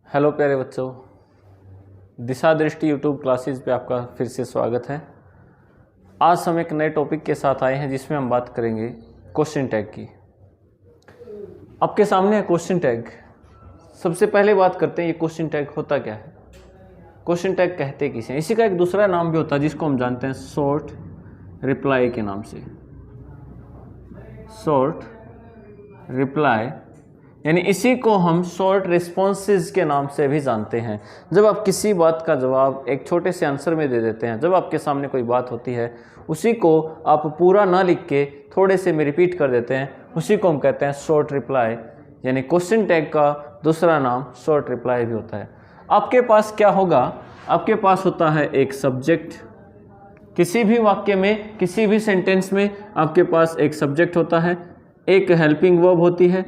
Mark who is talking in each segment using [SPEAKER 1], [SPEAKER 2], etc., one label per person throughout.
[SPEAKER 1] Hello प्यारे बच्चों, दिशा दृष्टि यूट्यूब क्लासेस पे आपका फिर से स्वागत है। आज हम एक नए टॉपिक के साथ आए हैं जिसमें हम बात करेंगे क्वेश्चन टैग की। आपके सामने है क्वेश्चन टैग। सबसे पहले बात करते हैं ये क्वेश्चन टैग होता क्या है, क्वेश्चन टैग कहते किसे हैं। इसी का एक दूसरा नाम भी होता है जिसको हम जानते हैं शॉर्ट रिप्लाई के नाम से। शॉर्ट रिप्लाई यानी इसी को हम शॉर्ट रिस्पॉन्सेज के नाम से भी जानते हैं। जब आप किसी बात का जवाब एक छोटे से आंसर में दे देते हैं, जब आपके सामने कोई बात होती है उसी को आप पूरा ना लिख के थोड़े से में रिपीट कर देते हैं, उसी को हम कहते हैं शॉर्ट रिप्लाई। यानी क्वेश्चन टैग का दूसरा नाम शॉर्ट रिप्लाई भी होता है। आपके पास क्या होगा, आपके पास होता है एक सब्जेक्ट। किसी भी वाक्य में, किसी भी सेंटेंस में आपके पास एक सब्जेक्ट होता है, एक हेल्पिंग वर्ब होती है,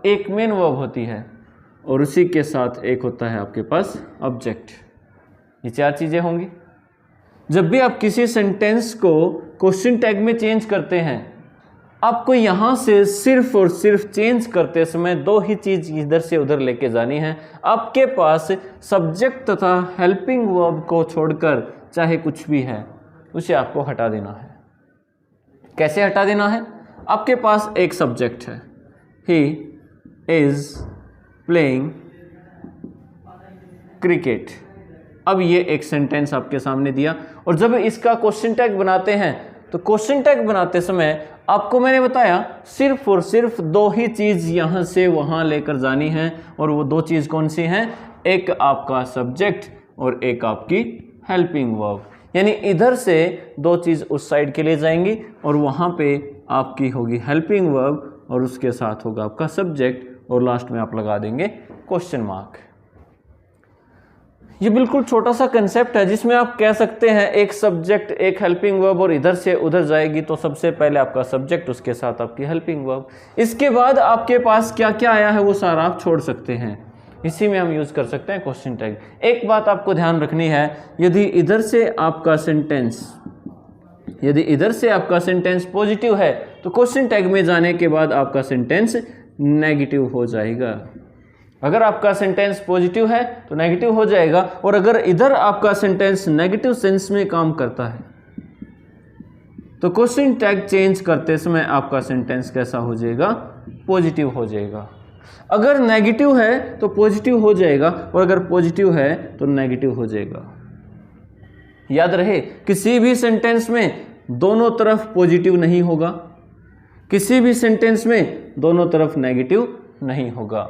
[SPEAKER 1] एक मेन वर्ब होती है और उसी के साथ एक होता है आपके पास ऑब्जेक्ट। ये चार चीज़ें होंगी। जब भी आप किसी सेंटेंस को क्वेश्चन टैग में चेंज करते हैं, आपको यहाँ से सिर्फ और सिर्फ चेंज करते समय दो ही चीज़ इधर से उधर लेके जानी है। आपके पास सब्जेक्ट तथा हेल्पिंग वर्ब को छोड़कर चाहे कुछ भी है उसे आपको हटा देना है। कैसे हटा देना है? आपके पास एक सब्जेक्ट है, ही इज प्लेइंग क्रिकेट। अब ये एक सेंटेंस आपके सामने दिया और जब इसका क्वेश्चन टैग बनाते हैं तो क्वेश्चन टैग बनाते समय आपको मैंने बताया सिर्फ और सिर्फ दो ही चीज़ यहाँ से वहाँ लेकर जानी है। और वो दो चीज़ कौन सी हैं? एक आपका सब्जेक्ट और एक आपकी हेल्पिंग वर्ब। यानी इधर से दो चीज़ उस साइड के लिए जाएंगी और वहाँ पे आपकी होगी हेल्पिंग वर्ब और उसके साथ होगा आपका सब्जेक्ट और लास्ट में आप लगा देंगे क्वेश्चन मार्क। ये बिल्कुल छोटा सा कंसेप्ट है जिसमें आप कह सकते हैं एक सब्जेक्ट, एक हेल्पिंग वर्ब और इधर से उधर जाएगी तो सबसे पहले आपका सब्जेक्ट, उसके साथ आपकी हेल्पिंग वर्ब। इसके बाद आपके पास क्या क्या आया है वो सारा आप छोड़ सकते हैं। इसी में हम यूज़ कर सकते हैं क्वेश्चन टैग। एक बात आपको ध्यान रखनी है, यदि इधर से आपका सेंटेंस पॉजिटिव है तो क्वेश्चन टैग में जाने के बाद आपका सेंटेंस नेगेटिव हो जाएगा। अगर आपका सेंटेंस पॉजिटिव है तो नेगेटिव हो जाएगा, और अगर इधर आपका सेंटेंस नेगेटिव सेंस में काम करता है तो क्वेश्चन टैग चेंज करते समय आपका सेंटेंस कैसा हो जाएगा? पॉजिटिव हो जाएगा। अगर नेगेटिव है तो पॉजिटिव हो जाएगा और अगर पॉजिटिव है तो नेगेटिव हो जाएगा। याद रहे, किसी भी सेंटेंस में दोनों तरफ पॉजिटिव नहीं होगा, किसी भी सेंटेंस में दोनों तरफ नेगेटिव नहीं होगा।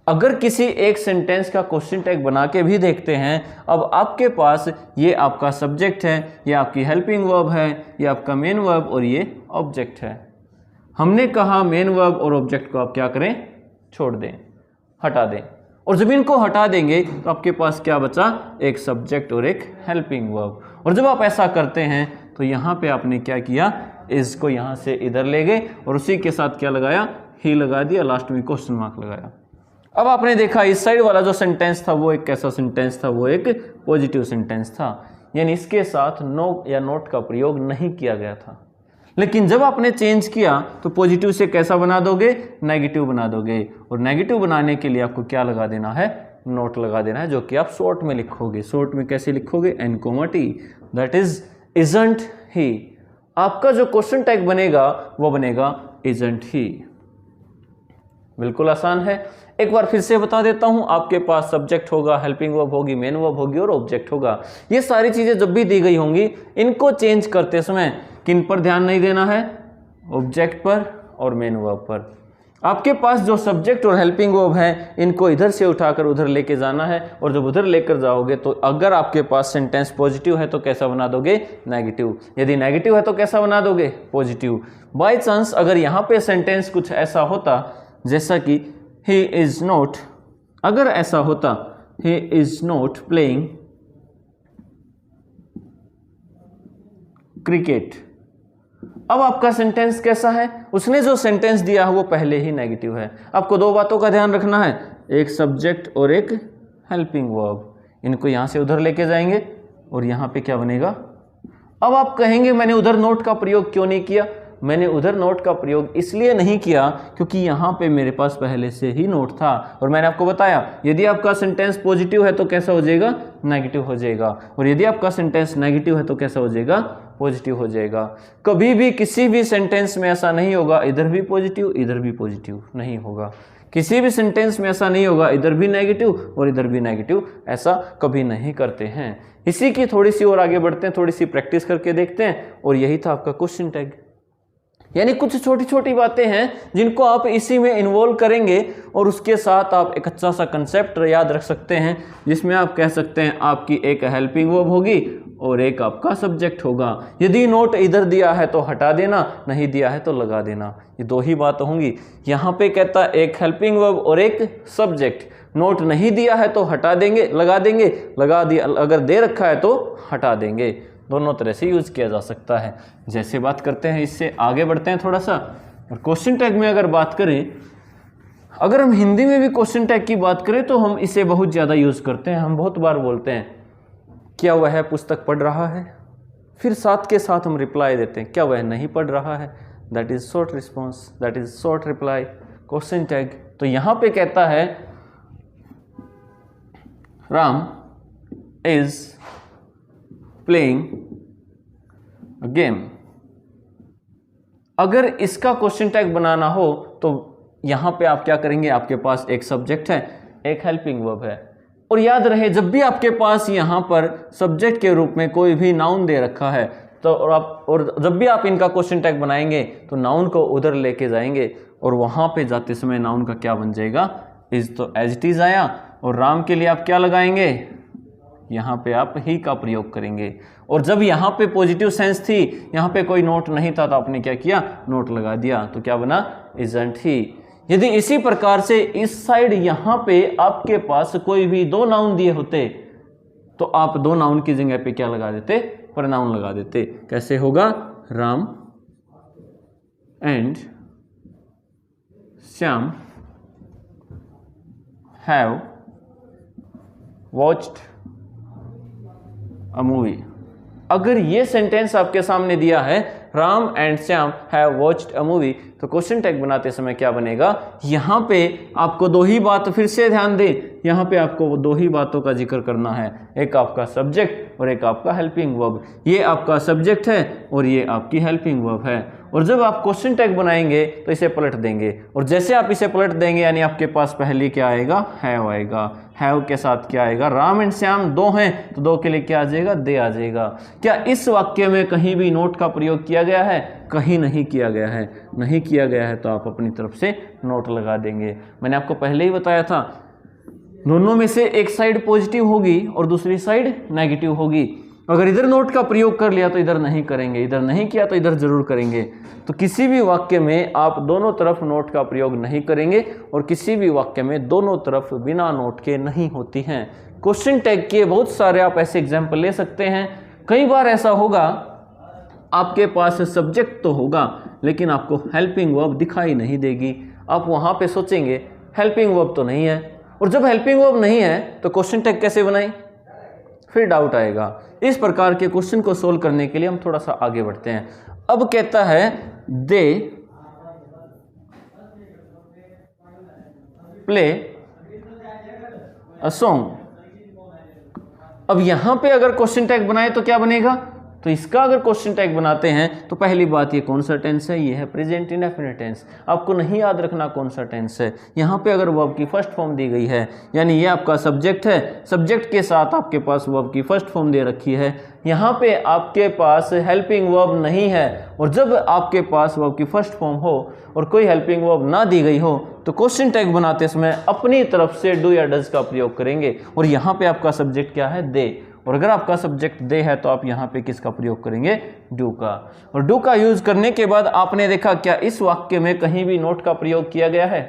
[SPEAKER 1] अगर किसी एक सेंटेंस का क्वेश्चन टैग बना के भी देखते हैं, अब आपके पास ये आपका सब्जेक्ट है, ये आपकी हेल्पिंग वर्ब है, ये आपका मेन वर्ब और ये ऑब्जेक्ट है। हमने कहा मेन वर्ब और ऑब्जेक्ट को आप क्या करें? छोड़ दें, हटा दें। और जब इनको हटा देंगे तो आपके पास क्या बचा? एक सब्जेक्ट और एक हेल्पिंग वर्ब। और जब आप ऐसा करते हैं तो यहाँ पे आपने क्या किया? इसको यहाँ से इधर ले गए और उसी के साथ क्या लगाया? ही लगा दिया, लास्ट में क्वेश्चन मार्क लगाया। अब आपने देखा इस साइड वाला जो सेंटेंस था वो एक कैसा सेंटेंस था? वो एक पॉजिटिव सेंटेंस था, यानी इसके साथ नो या नोट का प्रयोग नहीं किया गया था। लेकिन जब आपने चेंज किया तो पॉजिटिव से कैसा बना दोगे? नेगेटिव बना दोगे। और नेगेटिव बनाने के लिए आपको क्या लगा देना है? नोट लगा देना है, जो कि आप शॉर्ट में लिखोगे। शॉर्ट में कैसे लिखोगे? N, that is isn't he. आपका जो क्वेश्चन टैग बनेगा वो बनेगा इजंट ही। बिल्कुल आसान है। एक बार फिर से बता देता हूं, आपके पास सब्जेक्ट होगा, हेल्पिंग वर्ब होगी, मेन वर्ब होगी और ऑब्जेक्ट होगा। ये सारी चीजें जब भी दी गई होंगी, इनको चेंज करते समय किन पर ध्यान नहीं देना है? ऑब्जेक्ट पर और मेन वर्ब पर। आपके पास जो सब्जेक्ट और हेल्पिंग वर्ब है, इनको इधर से उठाकर उधर लेके जाना है। और जब उधर लेकर जाओगे तो अगर आपके पास सेंटेंस पॉजिटिव है तो कैसा बना दोगे? नेगेटिव। यदि नेगेटिव है तो कैसा बना दोगे? पॉजिटिव। बाय चांस अगर यहाँ पे सेंटेंस कुछ ऐसा होता जैसा कि ही इज नॉट, अगर ऐसा होता he is not playing cricket, अब आपका सेंटेंस कैसा है? उसने जो सेंटेंस दिया है वो पहले ही नेगेटिव है। आपको दो बातों का ध्यान रखना है, एक सब्जेक्ट और एक हेल्पिंग वर्ब। इनको यहाँ से उधर लेके जाएंगे और यहाँ पे क्या बनेगा? अब आप कहेंगे मैंने उधर नोट का प्रयोग क्यों नहीं किया? मैंने उधर नोट का प्रयोग इसलिए नहीं किया क्योंकि यहाँ पे मेरे पास पहले से ही नोट था। और मैंने आपको बताया यदि आपका सेंटेंस पॉजिटिव है तो कैसा हो जाएगा, नेगेटिव हो जाएगा, और यदि आपका सेंटेंस नेगेटिव है तो कैसा हो जाएगा, पॉजिटिव हो जाएगा। कभी भी किसी भी सेंटेंस में ऐसा नहीं होगा इधर भी पॉजिटिव इधर भी पॉजिटिव नहीं होगा। किसी भी सेंटेंस में ऐसा नहीं होगा इधर भी नेगेटिव और इधर भी नेगेटिव, ऐसा कभी नहीं करते हैं। इसी की थोड़ी सी और आगे बढ़ते हैं, थोड़ी सी प्रैक्टिस करके देखते हैं। और यही था आपका क्वेश्चन टैग। यानी कुछ छोटी छोटी बातें हैं जिनको आप इसी में इन्वॉल्व करेंगे और उसके साथ आप एक अच्छा सा कंसेप्ट याद रख सकते हैं, जिसमें आप कह सकते हैं आपकी एक हेल्पिंग वर्ब होगी और एक आपका सब्जेक्ट होगा। यदि नोट इधर दिया है तो हटा देना, नहीं दिया है तो लगा देना, ये दो ही बात होंगी। यहाँ पे कहता है एक हेल्पिंग वर्ब और एक सब्जेक्ट। नोट नहीं दिया है तो हटा देंगे, लगा देंगे, लगा दिया अगर दे रखा है तो हटा देंगे। दोनों तरह से यूज किया जा सकता है। जैसे बात करते हैं, इससे आगे बढ़ते हैं थोड़ा सा। और क्वेश्चन टैग में अगर बात करें, अगर हम हिंदी में भी क्वेश्चन टैग की बात करें तो हम इसे बहुत ज़्यादा यूज करते हैं। हम बहुत बार बोलते हैं क्या वह पुस्तक पढ़ रहा है, फिर साथ के साथ हम रिप्लाई देते हैं क्या वह नहीं पढ़ रहा है। That is short response, that is short reply, question tag. तो यहाँ पे कहता है Ram is playing a game. अगर इसका क्वेश्चन टैग बनाना हो तो यहां पे आप क्या करेंगे, आपके पास एक सब्जेक्ट है, एक हेल्पिंग वर्ब है। और याद रहे जब भी आपके पास यहां पर सब्जेक्ट के रूप में कोई भी नाउन दे रखा है तो और जब भी आप इनका क्वेश्चन टैग बनाएंगे तो नाउन को उधर लेके जाएंगे और वहां पे जाते समय नाउन का क्या बन जाएगा, इज तो एज इट इज आया। और राम के लिए आप क्या लगाएंगे, यहाँ पे आप ही का प्रयोग करेंगे। और जब यहाँ पे पॉजिटिव सेंस थी, यहाँ पे कोई नोट नहीं था तो आपने क्या किया, नोट लगा दिया, तो क्या बना, इजंट ही। यदि इसी प्रकार से इस साइड यहाँ पे आपके पास कोई भी दो नाउन दिए होते तो आप दो नाउन की जगह पे क्या लगा देते, प्रनाउन लगा देते। कैसे होगा, Ram and Shyam have watched a movie. अगर ये सेंटेंस आपके सामने दिया है Ram and Shyam have watched a movie, तो क्वेश्चन टैग बनाते समय क्या बनेगा, यहाँ पे आपको दो ही बात, फिर से ध्यान दें, यहाँ पे आपको दो ही बातों का जिक्र करना है, एक आपका सब्जेक्ट और एक आपका हेल्पिंग वर्ब। ये आपका सब्जेक्ट है और ये आपकी हेल्पिंग वर्ब है। और जब आप क्वेश्चन टैग बनाएंगे तो इसे पलट देंगे, और जैसे आप इसे पलट देंगे यानी आपके पास पहले क्या आएगा, हैव आएगा। हैव के साथ क्या आएगा, राम एंड श्याम दो हैं तो दो के लिए क्या आ जाएगा, दे आ जाएगा। क्या इस वाक्य में कहीं भी नोट का प्रयोग किया गया है, कहीं नहीं किया गया है। नहीं किया गया है तो आप अपनी तरफ से नोट लगा देंगे। मैंने आपको पहले ही बताया था दोनों में से एक साइड पॉजिटिव होगी और दूसरी साइड नेगेटिव होगी। अगर इधर नोट का प्रयोग कर लिया तो इधर नहीं करेंगे, इधर नहीं किया तो इधर जरूर करेंगे। तो किसी भी वाक्य में आप दोनों तरफ नोट का प्रयोग नहीं करेंगे और किसी भी वाक्य में दोनों तरफ बिना नोट के नहीं होती हैं। क्वेश्चन टैग के बहुत सारे आप ऐसे एग्जाम्पल ले सकते हैं। कई बार ऐसा होगा आपके पास सब्जेक्ट तो होगा लेकिन आपको हेल्पिंग वर्ब दिखाई नहीं देगी। आप वहां पे सोचेंगे हेल्पिंग वर्ब तो नहीं है, और जब हेल्पिंग वर्ब नहीं है तो क्वेश्चन टैग कैसे बनाएं, फिर डाउट आएगा। इस प्रकार के क्वेश्चन को सोल्व करने के लिए हम थोड़ा सा आगे बढ़ते हैं। अब कहता है दे प्ले अ सॉन्ग। अब यहां पे अगर क्वेश्चन टैग बनाए तो क्या बनेगा, तो इसका अगर क्वेश्चन टैग बनाते हैं तो पहली बात ये कौन सा टेंस है, ये है प्रेजेंट इंडेफिनिट टेंस। आपको नहीं याद रखना कौन सा टेंस है। यहाँ पे अगर वर्ब की फर्स्ट फॉर्म दी गई है यानी ये आपका सब्जेक्ट है, सब्जेक्ट के साथ आपके पास वर्ब की फर्स्ट फॉर्म दे रखी है। यहाँ पे आपके पास हेल्पिंग वर्ब नहीं है, और जब आपके पास वर्ब की फर्स्ट फॉर्म हो और कोई हेल्पिंग वर्ब ना दी गई हो तो क्वेश्चन टैग बनाते समय अपनी तरफ से डू या डज का प्रयोग करेंगे। और यहाँ पे आपका सब्जेक्ट क्या है, दे, और अगर आपका सब्जेक्ट दे है तो आप यहाँ पे किसका प्रयोग करेंगे, डू का। और डू का यूज करने के बाद आपने देखा क्या इस वाक्य में कहीं भी नोट का प्रयोग किया गया है,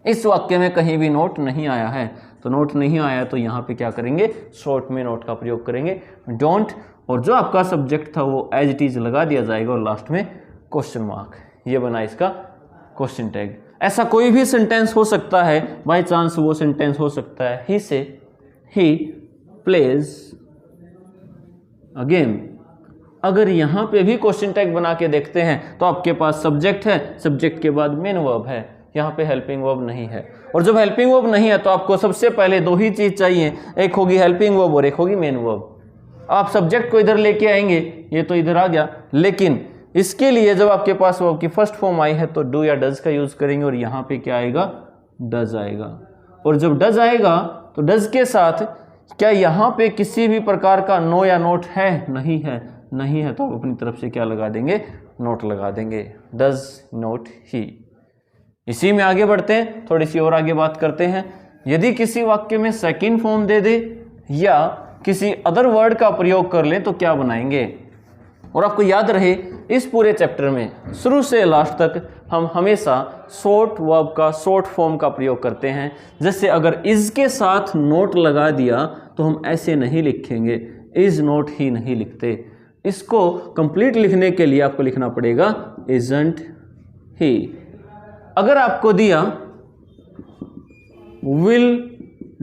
[SPEAKER 1] इस वाक्य में कहीं भी नोट नहीं आया है। तो नोट नहीं आया तो यहाँ पे क्या करेंगे, शॉर्ट में नोट का प्रयोग करेंगे, डोंट। और जो आपका सब्जेक्ट था वो एज इट इज लगा दिया जाएगा और लास्ट में क्वेश्चन मार्क। ये बना इसका क्वेश्चन टैग। ऐसा कोई भी सेंटेंस हो सकता है, बाई चांस वो सेंटेंस हो सकता है ही से ही प्लेज अ गेम, अगर यहाँ पे भी क्वेश्चन टैग बना के देखते हैं तो आपके पास सब्जेक्ट है, सब्जेक्ट के बाद मेन वर्ब है, यहाँ पे हेल्पिंग वर्ब नहीं है। और जब हेल्पिंग वर्ब नहीं है तो आपको सबसे पहले दो ही चीज चाहिए, एक होगी हेल्पिंग वर्ब और एक होगी मेन वर्ब। आप सब्जेक्ट को इधर लेके आएंगे, ये तो इधर आ गया, लेकिन इसके लिए जब आपके पास वर्ब की फर्स्ट फॉर्म आई है तो डू या डज का यूज करेंगे और यहाँ पे क्या आएगा, डज आएगा। और जब डज आएगा तो डज के साथ क्या यहाँ पे किसी भी प्रकार का नो या नोट है, नहीं है, नहीं है तो आप अपनी तरफ से क्या लगा देंगे, नोट लगा देंगे, डज नोट ही। इसी में आगे बढ़ते हैं, थोड़ी सी और आगे बात करते हैं। यदि किसी वाक्य में सेकंड फॉर्म दे दे या किसी अदर वर्ड का प्रयोग कर लें तो क्या बनाएंगे। और आपको याद रहे इस पूरे चैप्टर में शुरू से लास्ट तक हम हमेशा शॉर्ट वर्ब का, शॉर्ट फॉर्म का प्रयोग करते हैं। जैसे अगर इज के साथ नोट लगा दिया तो हम ऐसे नहीं लिखेंगे, इज नोट ही नहीं लिखते। इसको कंप्लीट लिखने के लिए आपको लिखना पड़ेगा इजंट ही। अगर आपको दिया विल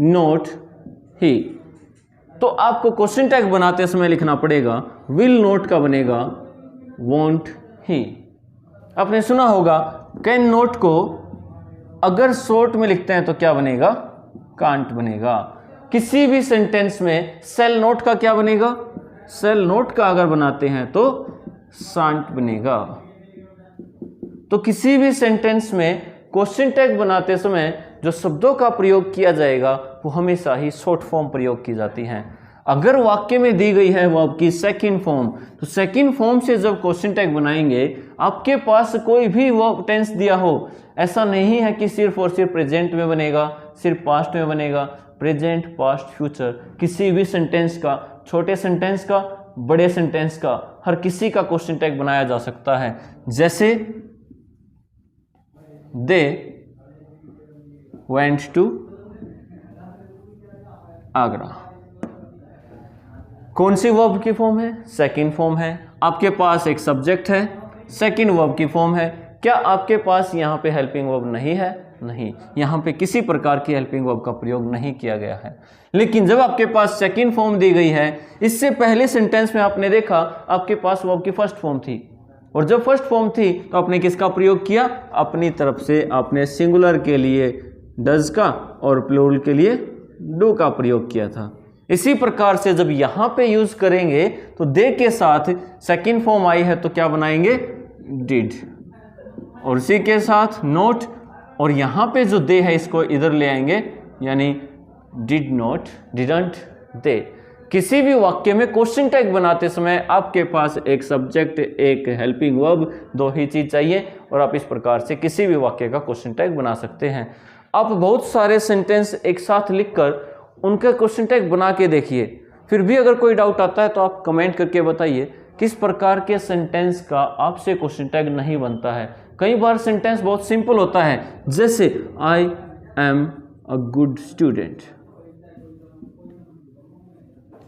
[SPEAKER 1] नोट ही तो आपको क्वेश्चन टैग बनाते समय लिखना पड़ेगा विल नोट का बनेगा वोंट ही। आपने सुना होगा कैन नोट को अगर शॉर्ट में लिखते हैं तो क्या बनेगा, कांट बनेगा। किसी भी सेंटेंस में सेल नोट का क्या बनेगा, सेल नोट का अगर बनाते हैं तो शांट बनेगा। तो किसी भी सेंटेंस में क्वेश्चन टैग बनाते समय जो शब्दों का प्रयोग किया जाएगा वो हमेशा ही शॉर्ट फॉर्म प्रयोग की जाती हैं। अगर वाक्य में दी गई है वो आपकी सेकंड फॉर्म, तो सेकंड फॉर्म से जब क्वेश्चन टैग बनाएंगे आपके पास कोई भी वर्ब टेंस दिया हो, ऐसा नहीं है कि सिर्फ और सिर्फ प्रेजेंट में बनेगा, सिर्फ पास्ट में बनेगा, प्रेजेंट, पास्ट, फ्यूचर, किसी भी सेंटेंस का, छोटे सेंटेंस का, बड़े सेंटेंस का, हर किसी का क्वेश्चन टैग बनाया जा सकता है। जैसे दे went to आगरा, कौन सी वर्ब की फॉर्म है, सेकंड फॉर्म है। आपके पास एक सब्जेक्ट है, सेकंड वर्ब की फॉर्म है। क्या आपके पास यहाँ पे हेल्पिंग वर्ब नहीं है, नहीं, यहाँ पे किसी प्रकार की हेल्पिंग वर्ब का प्रयोग नहीं किया गया है। लेकिन जब आपके पास सेकंड फॉर्म दी गई है, इससे पहले सेंटेंस में आपने देखा आपके पास वर्ब की फर्स्ट फॉर्म थी, और जब फर्स्ट फॉर्म थी तो आपने किसका प्रयोग किया, अपनी तरफ से आपने सिंगुलर के लिए डज का और प्लूरल के लिए डू का प्रयोग किया था। इसी प्रकार से जब यहाँ पे यूज करेंगे तो दे के साथ सेकंड फॉर्म आई है तो क्या बनाएंगे, डिड, और इसी के साथ नोट, और यहाँ पे जो दे है इसको इधर ले आएंगे, यानी डिड नोट, डिडंट दे। किसी भी वाक्य में क्वेश्चन टैग बनाते समय आपके पास एक सब्जेक्ट, एक हेल्पिंग वर्ब, दो ही चीज चाहिए, और आप इस प्रकार से किसी भी वाक्य का क्वेश्चन टैग बना सकते हैं। आप बहुत सारे सेंटेंस एक साथ लिखकर उनका क्वेश्चन टैग बना के देखिए, फिर भी अगर कोई डाउट आता है तो आप कमेंट करके बताइए किस प्रकार के सेंटेंस का आपसे क्वेश्चन टैग नहीं बनता है। कई बार सेंटेंस बहुत सिंपल होता है, जैसे I am a good student,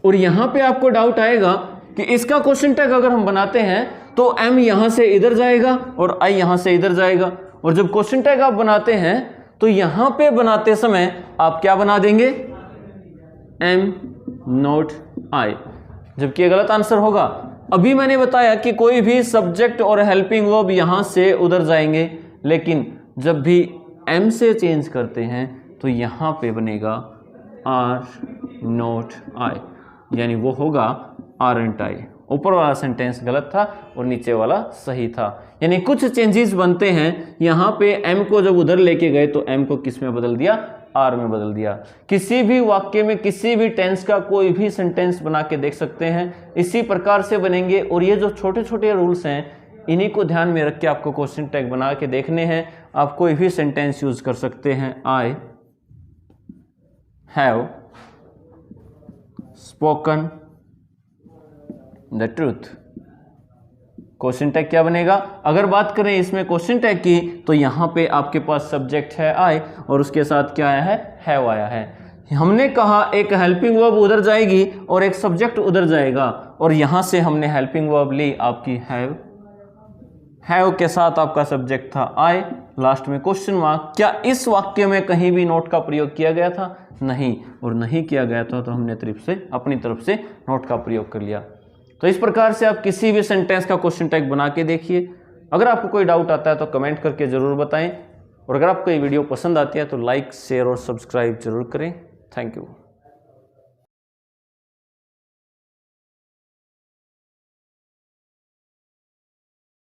[SPEAKER 1] और यहां पे आपको डाउट आएगा कि इसका क्वेश्चन टैग अगर हम बनाते हैं तो एम यहां से इधर जाएगा और आई यहां से इधर जाएगा, और जब क्वेश्चन टैग आप बनाते हैं तो यहां पे बनाते समय आप क्या बना देंगे, एम नोट आई, जबकि ये गलत आंसर होगा। अभी मैंने बताया कि कोई भी सब्जेक्ट और हेल्पिंग वर्ब यहां से उधर जाएंगे, लेकिन जब भी एम से चेंज करते हैं तो यहां पे बनेगा आर नोट आई, यानी वो होगा आरंट आई। ऊपर वाला सेंटेंस गलत था और नीचे वाला सही था, यानी कुछ चेंजेस बनते हैं। यहाँ पे एम को जब उधर लेके गए तो एम को किस में बदल दिया, आर में बदल दिया। किसी भी वाक्य में किसी भी टेंस का कोई भी सेंटेंस बना के देख सकते हैं, इसी प्रकार से बनेंगे। और ये जो छोटे छोटे रूल्स हैं इन्हीं को ध्यान में रख के आपको क्वेश्चन टैग बना के देखने हैं। आप कोई भी सेंटेंस यूज कर सकते हैं, I have spoken the truth, question tag क्या बनेगा। अगर बात करें इसमें क्वेश्चन टैग की तो यहाँ पे आपके पास सब्जेक्ट है आई और उसके साथ क्या आया है, हैव आया है। हमने कहा एक हेल्पिंग वर्ब उधर जाएगी और एक सब्जेक्ट उधर जाएगा, और यहाँ से हमने हेल्पिंग वर्ब ली आपकी हैव के साथ आपका सब्जेक्ट था आई, लास्ट में क्वेश्चन मार्क। क्या इस वाक्य में कहीं भी नोट का प्रयोग किया गया था, नहीं, और नहीं किया गया था तो हमने अपनी तरफ से नोट का प्रयोग कर लिया। तो इस प्रकार से आप किसी भी सेंटेंस का क्वेश्चन टैग बना के देखिए। अगर आपको कोई डाउट आता है तो कमेंट करके ज़रूर बताएं, और अगर आपको ये वीडियो पसंद आती है तो लाइक, शेयर और सब्सक्राइब जरूर करें। Thank you.